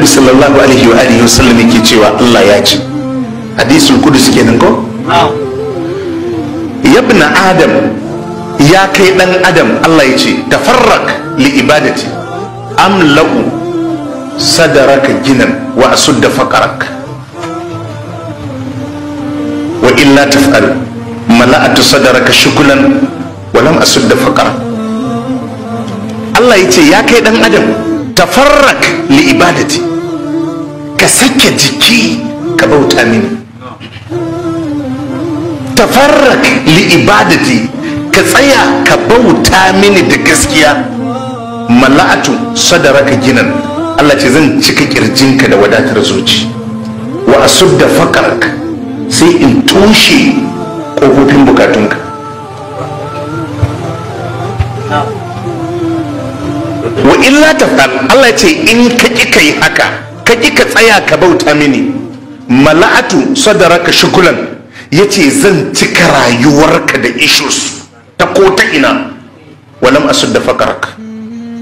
sallallahu alaihi wa alihi wasallam yake cewa Allah ya ce, hadisul qudus kenan ko? Yabna adam, ya kai dan adam, Allah ya ce tafarrak li ibadati amla'u sadaraka ginan wa asudda faqarak wa illa taf'al mala'atu sadaraka shukulan wa lam asudda faqarak. Allah ya ce ya kai dan adam, tafarrak li ibadati, ka sake jiki ka bauta mini. Tafarrak li ibadati, ka tsaya ka bauta mini da gaskiya. Mala'atu sadaraka ginan, Allah ce zan cika kirjinka da wadatar zuci. Wa asudda faqarak, sai in toshe kofofin bukatunka. Wa illa taf'al, Allah ce in ka ƙi kai haka, ka ƙi ka tsaya ka bauta mini, mala'atu sadaraka shukulan, yace zan cika rayuwarka da issues ta ko ta ina. Walam asudda faqarak,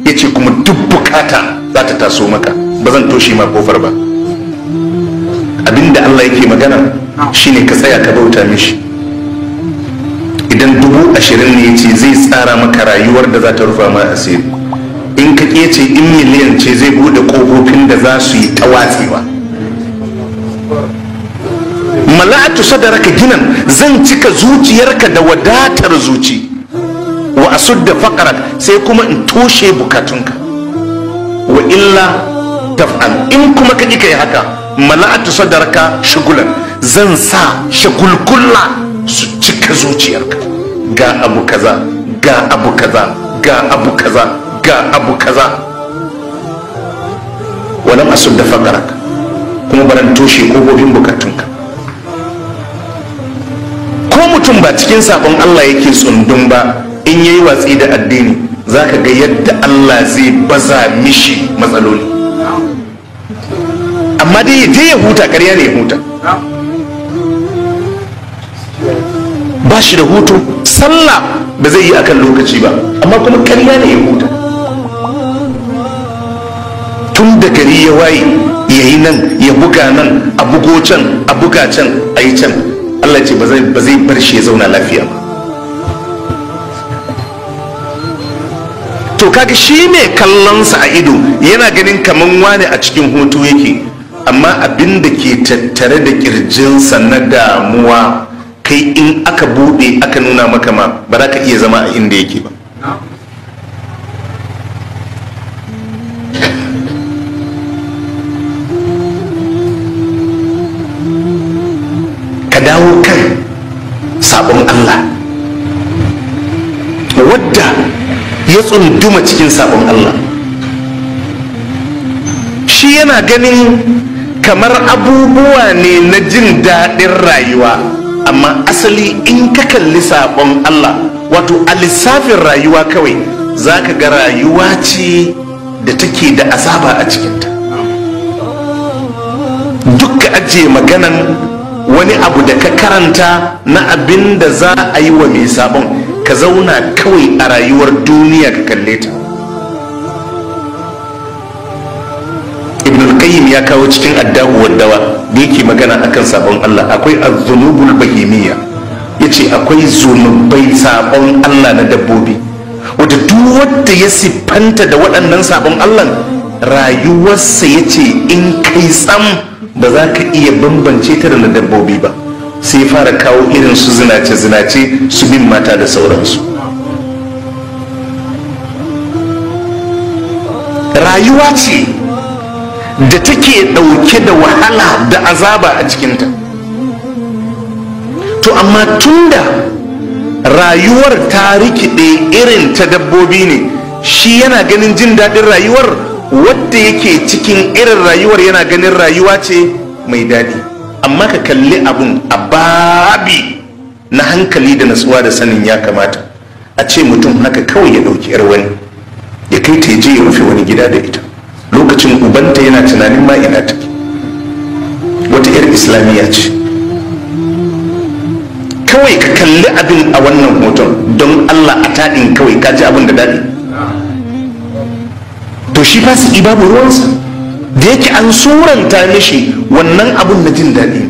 yace kuma duk bukata za ta taso maka, ba zan toshe ma kofar ba. Abinda Allah yake magana shine ka tsaya ka bauta mishi. Idan 20,000 ne yace zai tsara maka rayuwar da za ta rufa ma asiri, in ka ce in miliyan ce zai bude kofofin da za su yi ta watsewa. Mala'atu sadaraka ginan, zan cika zuciyarka da wadatar zuci. Wa asudda faqarak, sai kuma in toshe bukatunka. Wa illa taf'al, in kuma ka kai haka, mala'atu sadaraka shugulan, zan sa shagulgulla su cika zuciyarka. Ga abu kaza, ga abu kaza, ga abu kaza, ga abu kaza. Walam asudda faqarak, kuma baran toshe kofofin bukatunka. Ko mutum ba cikin sabon Allah yake tsundun ba, in yayi watsi da addini, zaka ga yadda Allah zai baza mishi matsaloli. Amma dai ya je ya huta, ƙarya ne ya huta. Ba shi da hutu, sallah ba zai yi akan lokaci ba, amma kuma ƙarya ne ya huta. Tun da gari ya waye, ya yi nan, ya buga nan, a bugo can, a buga can, a yi can. Allah ce ba zai bar shi ya zauna lafiya ba. To kaga shi ne kallonsa a ido yana ganin kaman wani a cikin hutu yake, amma abin da ke tattare da kirjinsa na damuwa, kai in aka bude aka nuna maka ma ba za ka iya zama a inda yake ba. Ka dawo kan sabon Allah, wadda ya tsunduma cikin sabon Allah, shi yana ganin kamar abubuwa ne na jin daɗin rayuwa, amma asali in ka kalli sabon Allah, wato a lissafin rayuwa kawai, za ka ga rayuwa ce da take da azaba a cikinta. Duk ka ajiye maganan wani abu da ka karanta na abin da za a yi wa mai sabon, ka zauna kawai a rayuwar duniya ka kalle ta. Ibn al-Qayyim ya kawo cikin addahu waddawa da yake magana akan sabon Allah, akwai az-zunubul bahimiyya, yace akwai zunubai sabon Allah na dabbobi, wanda duk wanda ya siffanta da waɗannan sabon Allah, rayuwarsa yace in kai tsam ba za ka iya bambance ta da na dabbobi ba. Sai fara kawo irin su zinace-zinace, su bin mata da sauransu. Rayuwa ce da take ɗauke da wahala da azaba a cikinta. To amma tunda rayuwar ta rikide irin ta dabbobi ne, shi yana ganin jin daɗin rayuwar, wadda yake cikin irin rayuwar yana ganin rayuwa ce mai daɗi. Amma ka kalli abun a babi na hankali da natsuwa da sanin ya kamata, a ce mutum haka kawai ya ɗauki 'yar wani ya kai ta je ya rufe wani gida da ita, lokacin ubanta yana tunanin ma ina take. Wata 'yar islamiyya ce. Kawai ka kalli abin a wannan hoton, don Allah a taɗin kawai ka ji abin da daɗi. To shi fasiki babu ruwansa, da yake an suranta mishi wannan abun na jin daɗi.